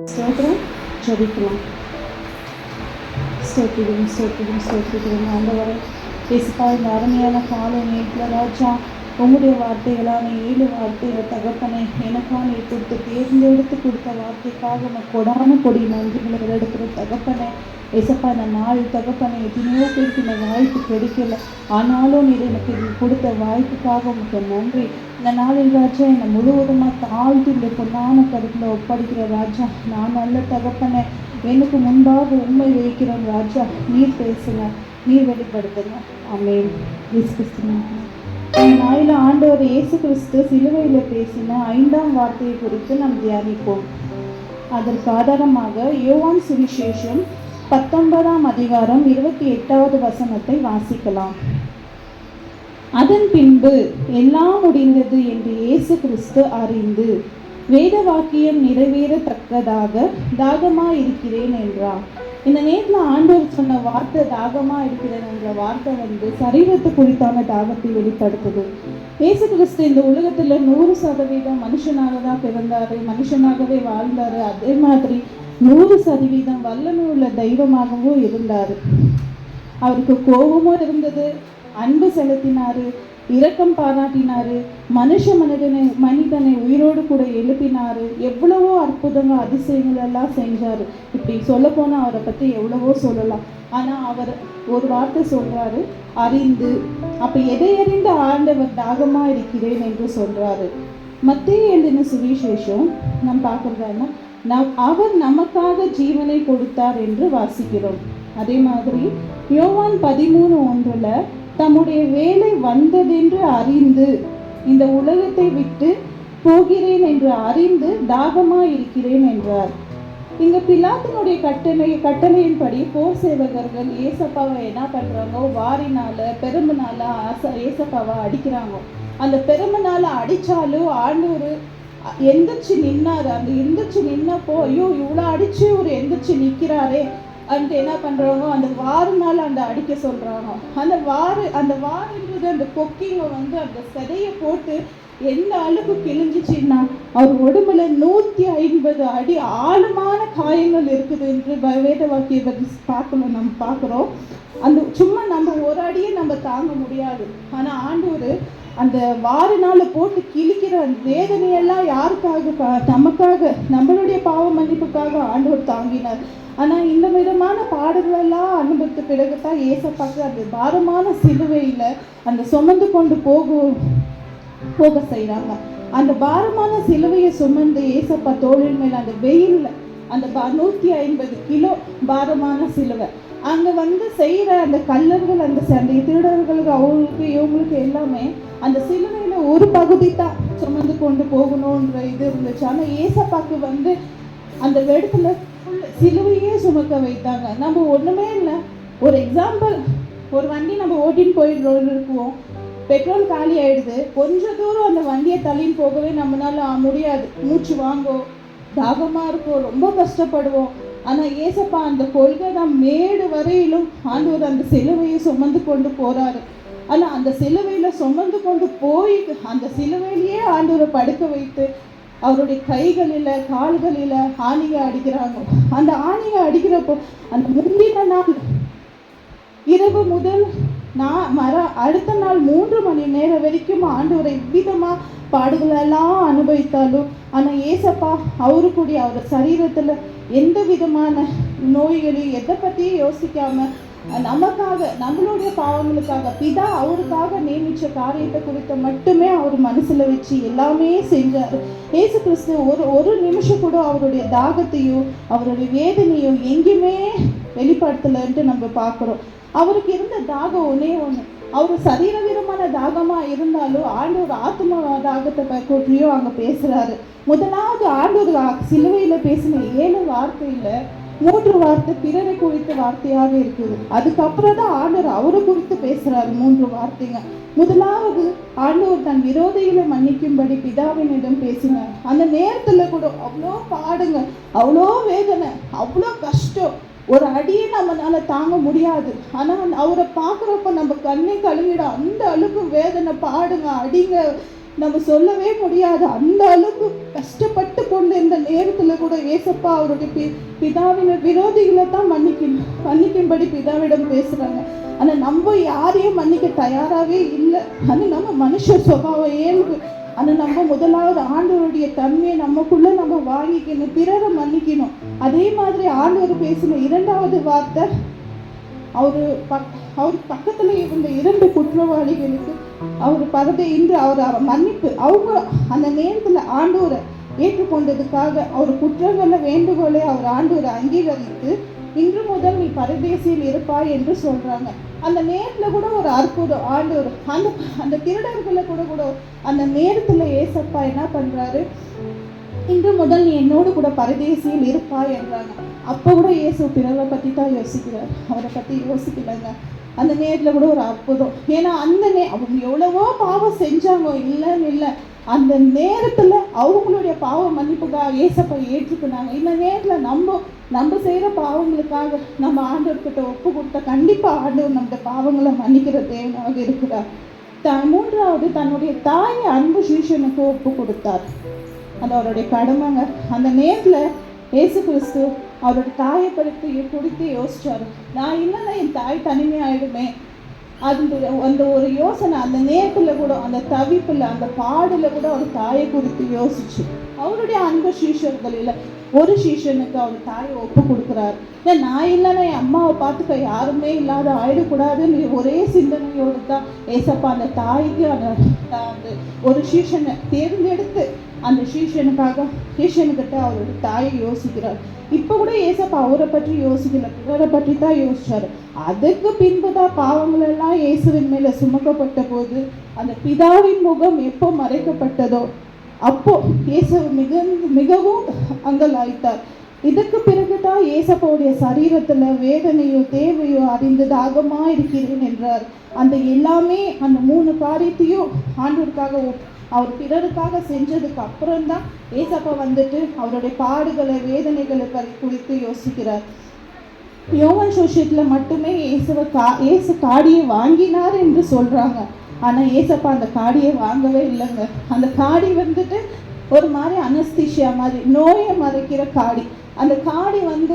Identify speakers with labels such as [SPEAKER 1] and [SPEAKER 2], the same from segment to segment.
[SPEAKER 1] ஸ்தோத்திரம். ஜெபிக்கலாம். ஸ்தோத்திரம் ஆண்டவரே, இயேசுப்பா, இந்த அருமையான காலை நேரத்தில் ராஜா உங்களுடைய வார்த்தைகளான 7 வார்த்தைகள் தகப்பனை எனக்காக நீ கொடுத்து தேர்ந்தெடுத்து கொடுத்த வார்த்தைக்காக உனக்கு கொடான கொடி நன்றிகளை எடுக்கிற தகப்பனை. ஏசப்பா, இந்த நாள் தகப்பனை எத்தனையோ பேருக்கு இந்த வாய்ப்பு கிடைக்கல, ஆனாலும் நீர் எனக்கு இது கொடுத்த வாய்ப்புக்காக உனக்கு நன்றி. இந்த நாளில் ராஜா என்னை முழுவதுமாக தாழ்த்து இந்த பொன்னான கருத்தில் ஒப்படைக்கிற ராஜா. நான் நல்ல தகப்பனை எனக்கு முன்பாக உண்மை வைக்கிறேன் ராஜா. நீர் பேசுங்க, நீர் வெளிப்படுத்துங்க. ஆமென். இயேசு கிறிஸ்து நாளில் ஆண்டவர் இயேசு கிறிஸ்து சிலுவையில் பேசின 5ஆம் வார்த்தையை குறித்து நாம் தியானிப்போம். அதற்கு ஆதாரமாக யோவான் சுவிசேஷம் 19ஆம் அதிகாரம் 28வது வசனத்தை வாசிக்கலாம். அதன் பின்பு எல்லாம் முடிந்தது என்று இயேசு கிறிஸ்து அறிந்து வேத வாக்கியம் நிறைவேறத்தக்கதாக தாகமாக இருக்கிறேன் என்றார். இந்த நேரத்தில் ஆண்டவர் சொன்ன வார்த்தை தாகமாக இருக்கிறேன் என்ற வார்த்தை சரீரத்து குறித்தான தாகத்தை வெளிப்படுத்துது. இயேசு கிறிஸ்து இந்த உலகத்தில் 100% மனுஷனாக தான் பிறந்தாரு, மனுஷனாகவே வாழ்ந்தாரு. அதே மாதிரி 100% வல்லமை உள்ள தெய்வமாகவும் இருந்தார். அவருக்கு கோபமும் இருந்தது, அன்பு செலுத்தினாரு, இரக்கம் பாராட்டினாரு, மனிதனை உயிரோடு கூட எழுப்பினாரு, எவ்வளவோ அற்புதங்கள் அதிசயங்கள் எல்லாம் செஞ்சாரு. இப்படி சொல்ல போனா அவரை பற்றி எவ்வளவோ சொல்லலாம். ஆனா அவர் ஒரு வார்த்தை சொல்றாரு, அறிந்து. அப்ப எதை அறிந்து ஆண்டவர் தாகமா இருக்கிறேன் என்று சொல்றாரு. மத்தேயு எழுதின சுவிசேஷம் நாம் பார்க்கறதுனா அவர் நமக்காக ஜீவனை கொடுத்தார் என்று வாசிக்கிறோம். அதே மாதிரி யோவான் 13:1 தம்முடைய வேலை வந்ததென்று அறிந்து இந்த உலகத்தை விட்டு போகிறேன் என்று அறிந்து தாகமா இருக்கிறேன் என்றார். இங்க பிலாத்தினுடைய கட்டளையின்படி போர் சேவகர்கள் ஏசப்பாவை என்ன பண்றாங்க, வாரினால பெரும்புனால ஏசப்பாவை அடிக்கிறாங்க. அந்த பெரும்புனால அடிச்சாலும் ஆண்டவர் எந்திரிச்சு நின்னாரு. அந்த எந்திரிச்சு நின்னப்போ ஐயோ இவ்வளோ அடிச்சு ஒரு எந்திரிச்சு நிற்கிறாரே அன்ட்டு என்ன பண்ணுறாங்க, அந்த வாருனால அந்த அடிக்க சொல்கிறாங்க. அந்த வாருன்றது அந்த கொக்கிங்க அந்த சதையை போட்டு எந்த அளவுக்கு கிழிஞ்சிச்சின்னா அவர் உடம்புல 150 அடி ஆழமான காயங்கள் இருக்குது என்று வேத வாக்கிய நம்ம பார்க்குறோம். அந்த சும்மா நம்ம ஒரு அடியை நம்ம தாங்க முடியாது. ஆனால் ஆண்டவர் அந்த வாரினால போட்டு கிழிக்கிற வேதனையெல்லாம் யாருக்காக, நமக்காக, நம்மளுடைய பாவ மன்னிப்புக்காக ஆண்டவர் தாங்கினார். ஆனால் இந்த விதமான பாடுகளெல்லாம் அனுபவித்த பிறகுதான் ஏசப்பாக்கு அந்த பாரமான சிலுவையில் அந்த சுமந்து கொண்டு போக செய்கிறாங்க. அந்த பாரமான சிலுவையை சுமந்து ஏசப்பா தோளின் மேல் அந்த வெயிலில் அந்த 150 கிலோ பாரமான சிலுவை அங்கே செய்கிற அந்த கல்லர்கள், அந்த திருடர்களுக்கு, அவங்களுக்கு இவங்களுக்கு எல்லாமே அந்த சிலுவையில் ஒரு பகுதி தான் சுமந்து கொண்டு போகணுன்ற இது இருந்துச்சு. ஆனால் ஏசப்பாக்கு அந்த இடத்துல சிலுவையே சுமக்க வைத்தாங்க. நம்ம ஒன்றுமே இல்லை. ஒரு எக்ஸாம்பிள், ஒரு வண்டி நம்ம ஓட்டின்னு போயிட்டு இருக்குவோம், பெட்ரோல் காலி ஆகிடுது, கொஞ்சம் தூரம் அந்த வண்டியை தள்ளின்னு போகவே நம்மளால முடியாது. மூச்சு வாங்கும், தாகமாக இருக்கும், ரொம்ப கஷ்டப்படுவோம். ஆனால் ஏசப்பா அந்த கொள்கை தான் மேடு வரையிலும் ஆண்டவர் அந்த சிலுவையை சுமந்து கொண்டு போகிறாரு. ஆனால் அந்த சிலுவையில் சுமந்து கொண்டு போய் அந்த சிலுவையிலேயே ஆண்டவரை படுக்க வைத்து அவருடைய கைகளில் கால்களில் ஆணியை அடிக்கிறாங்க. அந்த ஆணியை அடிக்கிறப்போ அந்த முந்தின நாள் இரவு முதல் அடுத்த நாள் 3 மணி நேரம் வரைக்கும் ஆண்டவரை விதமாக பாடுகளெல்லாம் அனுபவித்தாலும் ஆனால் ஏசப்பா அவருக்குடைய அவர் சரீரத்தில் எந்த விதமான நோய்களையும் எதை பற்றியும் யோசிக்காம நமக்காக, நம்மளுடைய பாவங்களுக்காக, பிதா அவருக்காக நியமிச்ச காரியத்தை குறித்து மட்டுமே அவர் மனசுல வச்சு எல்லாமே செஞ்சார். இயேசு கிறிஸ்து ஒரு நிமிஷம் கூட அவருடைய தாகத்தையும் அவருடைய வேதனையும் எங்கேயுமே வெளிப்படுத்தலைன்ட்டு நம்ம பார்க்குறோம். அவருக்கு இருந்த தாகம் ஒன்றே ஒன்று. அவர் சரீரவீரமான தாகமாக இருந்தாலும் ஆண்டவர் ஆத்மா தாகத்தை பற்றியும் அங்கே பேசுகிறாரு. முதலாவது ஆண்டவர் சிலுவையில் பேசின 7 வார்த்தையில் 3 வார்த்தை பிறரை குறித்த வார்த்தையாக இருக்குது. அதுக்கப்புறம் தான் ஆண்டவர் அவரை குறித்து பேசுகிறாரு 3 வார்த்தைங்க. முதலாவது ஆண்டவர் தன் விரோதிகளை மன்னிக்கும்படி பிதாவினிடம் பேசினார். அந்த நேரத்தில் கூட அவ்வளோ பாடுங்க, அவ்வளோ வேதனை, அவ்வளோ கஷ்டம், ஒரு அடியை நம்மளால தாங்க முடியாது. ஆனால் அவரை பார்க்குறப்ப நம்ம கண்ணை கழுவிட அந்த அளவுக்கு வேதனை, பாடுங்க, அடிங்க, நம்ம சொல்லவே முடியாது. அந்த அளவுக்கு கஷ்டப்பட்டு கொண்டு இந்த நேரத்துல கூட ஏசப்பா அவருடைய பிதாவின் விரோதிகளை தான் மன்னிக்கும்படி பிதாவிடம் பேசுறாங்க. ஆனா நம்ம யாரையும் மன்னிக்க தயாராகவே இல்லை. அது நம்ம மனுஷ சுபாவம் இயல்பு. ஆனா நம்ம முதலாவது ஆண்டவருடைய தன்மையை நமக்குள்ள நம்ம வாங்கிக்கணும், பிறரை மன்னிக்கணும். அதே மாதிரி ஆண்டவர் பேசின இரண்டாவது வார்த்தை, அவரு பக்கத்துல இருந்த 2 குற்றவாளிகளுக்கு அவர் பரதை இன்று அவர் மன்னிப்பு, அவங்க அந்த நேரத்துல ஆண்டவரை ஏற்றுக்கொண்டதுக்காக அவர் குற்றங்கள வேண்டுகோளை அவர் ஆண்டவரை அங்கீகரித்து இன்று முதல் நீ பரதேசியில் இருப்பாய் என்று சொல்றாங்க. அந்த நேரத்துல கூட ஒரு அற்புதம். ஆண்டவர் அந்த திருடர்களை கூட அந்த நேரத்துல ஏசப்பா என்ன பண்றாரு, இன்று முதல் நீ என்னோடு கூட பரதேசியில் இருப்பாய் என்றாங்க. அப்போ கூட இயேசு பிறரை பற்றி தான் யோசிக்கிறார், அவரை பற்றி யோசிக்கலைங்க. அந்த நேரத்தில் கூட ஒரு அற்புதம். ஏன்னா அவங்க எவ்வளவோ பாவம் செஞ்சாங்க, இல்லைன்னு இல்லை. அந்த நேரத்தில் அவங்களுடைய பாவ மன்னிப்புக்காக ஏசப்பா ஏற்றுக்கினாங்க. இந்த நேரத்தில் நம்ம செய்கிற பாவங்களுக்காக நம்ம ஆண்டவர்கிட்ட ஒப்பு கொடுத்தா கண்டிப்பாக ஆண்டவர் நம்ம பாவங்களை மன்னிக்கிற தேவனாக இருக்கிறார். மூன்றாவது, தன்னுடைய தாயை அன்பு சீஷனுக்கு ஒப்பு கொடுத்தார். அது அவருடைய கடமைங்க. அந்த நேரத்தில் இயேசு கிறிஸ்து அவரோட தாயை குறித்து யோசிச்சாரு. நான் இல்லைன்னா என் தாய் தனிமையாயிடுமே. அந்த ஒரு யோசனை அந்த நேரத்தில் கூட, அந்த தவிப்பில், அந்த பாடல கூட அவர் தாயை குறித்து யோசிச்சு அவருடைய அன்பு சீஷர்களில் ஒரு சீஷனுக்கு அவர் தாயை ஒப்பு கொடுக்குறாரு. நான் இல்லைன்னா என் அம்மாவை பார்த்துக்க யாருமே இல்லாத ஆயிடக்கூடாதுன்னு ஒரே சிந்தனையோடு தான் ஏசப்பா அந்த தாய்க்கு அந்த ஒரு சீஷனை தேர்ந்தெடுத்து அந்த சீஷனுக்கிட்ட அவரோட தாயை யோசிக்கிறார். இப்போ கூட ஏசப்பா அவரை பற்றி யோசிக்கல, பிறரை பற்றி தான் யோசிச்சாரு. அதுக்கு பின்புதான் பாவங்கள் எல்லாம் இயேசுவின் மேல சுமக்கப்பட்ட போது அந்த பிதாவின் முகம் எப்போ மறைக்கப்பட்டதோ அப்போ இயேசு மிகவும் அங்கலாய்த்தார். இதுக்கு பிறகுதான் ஏசப்பாவுடைய சரீரத்துல வேதனையோ தேவையோ அறிந்து தாகமா இருக்கிறேன் என்றார். அந்த எல்லாமே அந்த 3 காரியத்தையும் ஆண்டவருக்காக அவர் பிறருக்காக செஞ்சதுக்கு அப்புறம்தான் ஏசப்பா வந்துட்டு அவருடைய பாடுகளை வேதனைகளை குறித்து யோசிக்கிறார். யோவான் சுவிசேஷத்துல மட்டுமே இயேசு காடியை வாங்கினார் என்று சொல்றாங்க. ஆனா ஏசப்பா அந்த காடியை வாங்கவே இல்லைங்க. அந்த காடி வந்துட்டு ஒரு மாதிரி அனஸ்தீஷியா மாதிரி, நோயை மறைக்கிற காடி. அந்த காடி அந்த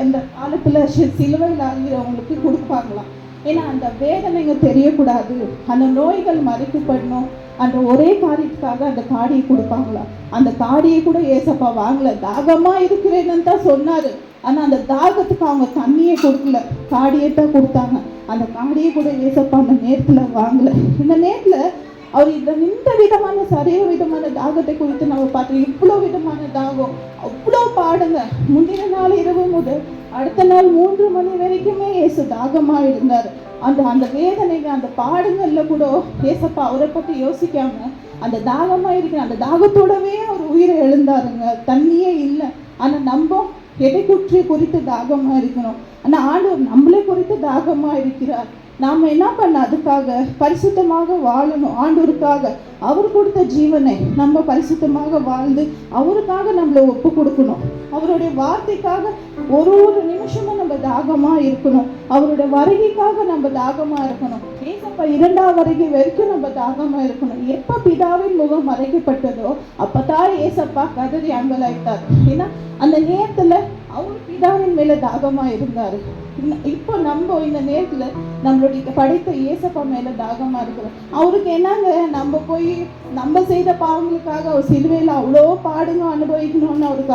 [SPEAKER 1] அந்த காலத்துல சிலுவையில் ஆகிறவங்களுக்கு கொடுப்பாங்களாம். ஏன்னா அந்த வேதனைங்க தெரியக்கூடாது, அந்த நோய்கள் மறைக்கப்படணும். அந்த ஒரே காரியத்துக்காக அந்த காடியை கொடுப்பாங்களாம். அந்த காடியை கூட ஏசப்பா வாங்கல. தாகமா இருக்கிறேன்னு தான் சொன்னாரு. ஆனா அந்த தாகத்துக்கு அவங்க தண்ணியை கொடுக்கல, காடியை தான் கொடுத்தாங்க. அந்த காடியை கூட ஏசப்பா அந்த நேரத்துல வாங்கல. இந்த நேரத்துல அவர் இந்த விதமான சரீர விதமான தாகத்தை குறித்து நம்ம பார்த்தோம். இவ்வளோ விதமான தாகம், அவ்வளோ பாடுங்க. முந்தின நாள் இரவு முதல் அடுத்த நாள் 3 மணி வரைக்குமே இயேசு தாகமா இருந்தார். அந்த வேதனைங்க, அந்த பாடுங்கள்ல கூட ஏசப்பா அவரை பற்றி யோசிக்காம அந்த தாகமா இருக்கிற அந்த தாகத்தோடவே அவர் உயிரை எழுந்தாருங்க. தண்ணியே இல்லை. ஆனா நம்ம எதை குறித்து தாகமா இருக்கணும். ஆனா ஆண்டவர் நம்மளை குறித்து தாகமா இருக்கிறார். நாம் என்ன பண்ண, அதுக்காக பரிசுத்தமாக வாழணும். ஆண்டவருக்காக அவர் கொடுத்த ஜீவனை நம்ம பரிசுத்தமாக வாழ்ந்து அவருக்காக நம்மளை ஒப்பு கொடுக்கணும். அவருடைய வார்த்தைக்காக ஒரு நிமிஷமும் நம்ம தாகமா இருக்கணும். அவருடைய வருகைக்காக நம்ம தாகமா இருக்கணும். ஏசப்பா 2ஆம் வருகை வரைக்கும் நம்ம தாகமா இருக்கணும். எப்ப பிதாவின் முகம் மறைக்கப்பட்டதோ அப்பதான் ஏசப்பா கதறி அங்கலாய்த்தார். ஏன்னா அந்த நேரத்துல அவர் பிதாவின் மேல தாகமா இருந்தாரு. இப்போ நம்ம இந்த நேரத்துல நம்மளுடைய படைத்த ஏசப்பா மேல தாகமா இருக்கிறோம். அவருக்கு என்னங்க, நம்ம போய் நம்ம செய்த பாவங்களுக்காக அவர் சிலுவையில அவ்வளோ பாடுங்க அனுபவிக்கணும்னு அவருக்கு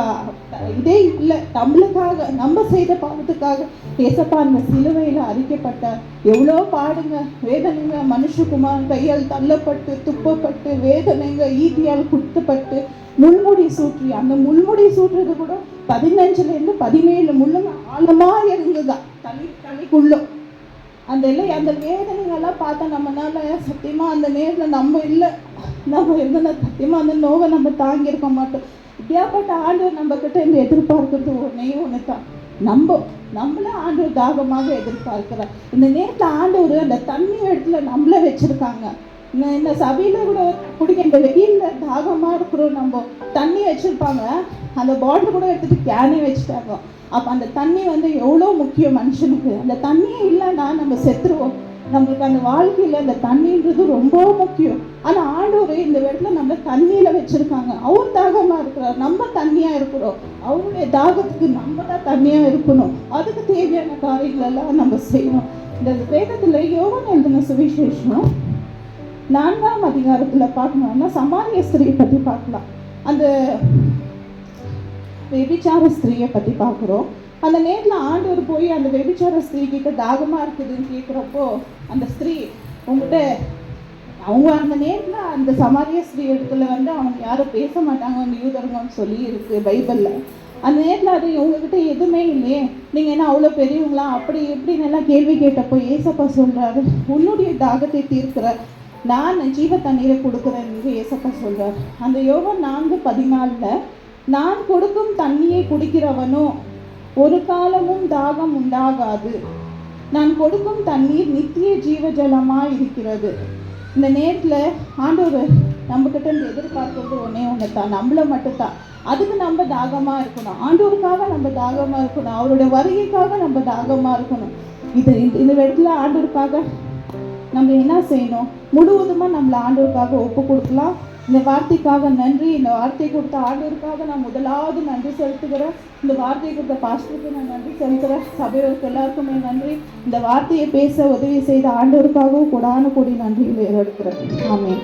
[SPEAKER 1] இதே இல்லை. நம்மளுக்காக நம்ம செய்த பாவத்துக்காக ஏசப்பா அந்த சிலுவையில அரிக்கப்பட்டார். எவ்வளோ பாடுங்க, வேதனைங்க. மனுஷகுமார் கையால் தள்ளப்பட்டு துப்பப்பட்டு வேதனைங்க, ஈட்டியால் குத்தப்பட்டு முள்முடி சூற்றி, அந்த முள்முடி சூற்றுறது கூட 15 to 17 முள்ளுங்க ஆழமா இருந்துதான் தலைக்குள்ளும். அந்த வேதனைகள்லாம் பார்த்தா நம்மளால சத்தியமா அந்த நேரத்தில் நம்ம இருந்த சத்தியமா அந்த நோவை நம்ம தாங்கி இருக்க மாட்டோம். இப்படியாப்பட்ட ஆண்டவர் நம்ம கிட்ட இந்த எதிர்பார்க்கறது ஒன்று தான். நம்மள ஆண்டவர் தாகமாக எதிர்பார்க்கிறார். இந்த நேரத்தில் ஆண்டவர் அந்த தண்ணி இடத்துல நம்மள வச்சிருக்காங்க. இந்த சபையில கூட குடிக்க இந்த வெயில்ல தாகமா இருக்கிறோம். நம்ம தண்ணி வச்சிருப்பாங்க, அந்த பாட்டில் கூட எடுத்துட்டு கேனே வச்சுட்டாங்க. அப்போ அந்த தண்ணி எவ்வளோ முக்கியம் மனுஷனுக்கு. அந்த தண்ணியே இல்லைன்னா நம்ம செத்துருவோம். நம்மளுக்கு அந்த வாழ்க்கையில் அந்த தண்ணின்றது ரொம்ப முக்கியம். ஆனால் ஆண்டவர் இந்த இடத்துல நம்ம தண்ணியில் வச்சுருக்காங்க. அவர் தாகமாக இருக்கிறார், நம்ம தண்ணியாக இருக்கிறோம். அவருடைய தாகத்துக்கு நம்ம தான் தண்ணியாக இருக்கணும். அதுக்கு தேவையான காரியங்களெல்லாம் நம்ம செய்யணும். இந்த வேதத்தில் யோவான் எழுதின சுவிசேஷம் 4ஆம் அதிகாரத்தில் பார்க்கணும்னா சமாரிய ஸ்திரியை பற்றி பார்க்கலாம். அந்த வெபிச்சார ஸ்திரியை பற்றி பார்க்குறோம். அந்த நேரத்தில் ஆண்டவர் போய் அந்த வெபிச்சார ஸ்திரீ கிட்ட தாகமாக இருக்குதுன்னு கேட்குறப்போ, அந்த ஸ்திரீ உங்கள்கிட்ட அவங்க அந்த நேரத்தில் அந்த சமாரிய ஸ்திரீ இடத்துல அவங்க யாரும் பேச மாட்டாங்க, அவங்க யூதருங்கன்னு சொல்லி இருக்குது பைபிளில். அந்த நேரத்தில் அது உங்ககிட்ட எதுவுமே இல்லையே, நீங்கள் என்ன அவ்வளோ பெரியவங்களா அப்படி எப்படின்னு எல்லாம் கேள்வி கேட்டப்போ ஏசப்பா சொல்கிறாரு, உன்னுடைய தாகத்தை தீர்க்கிற நான் ஜீவ தண்ணீரை கொடுக்குறேன் என்று ஏசப்பா சொல்கிறார். அந்த யோவான் 4:14 நான் கொடுக்கும் தண்ணியை குடிக்கிறவனோ ஒரு காலமும் தாகம் உண்டாகாது, நான் கொடுக்கும் தண்ணீர் நித்திய ஜீவ ஜலமாக இருக்கிறது. இந்த நேரத்தில் ஆண்டவர் நம்மக்கிட்ட இருந்து எதிர்பார்க்கறது ஒன்று தான், நம்மளை மட்டும்தான். அதுக்கு நம்ம தாகமாக இருக்கணும், ஆண்டவருக்காக நம்ம தாகமாக இருக்கணும், அவருடைய வருகைக்காக நம்ம தாகமாக இருக்கணும். இந்த இடத்துல ஆண்டவருக்காக நம்ம என்ன செய்யணும், முழுவதுமாக நம்மளை ஆண்டவருக்காக ஒப்பு கொடுக்கலாம். இந்த வார்த்தைக்காக நன்றி. இந்த வார்த்தை கொடுத்த ஆண்டவருக்காக நான் முதலாவது நன்றி செலுத்துகிறேன். இந்த வார்த்தையை கொடுத்த பாஸ்டருக்கு நான் நன்றி செலுத்துகிறேன். சபையோருக்கு எல்லாருக்குமே நன்றி. இந்த வார்த்தையை பேச உதவி செய்த ஆண்டவருக்காகவும் கொடான கொடி நன்றிகளை ஏறெடுக்கிறேன். ஆமென்.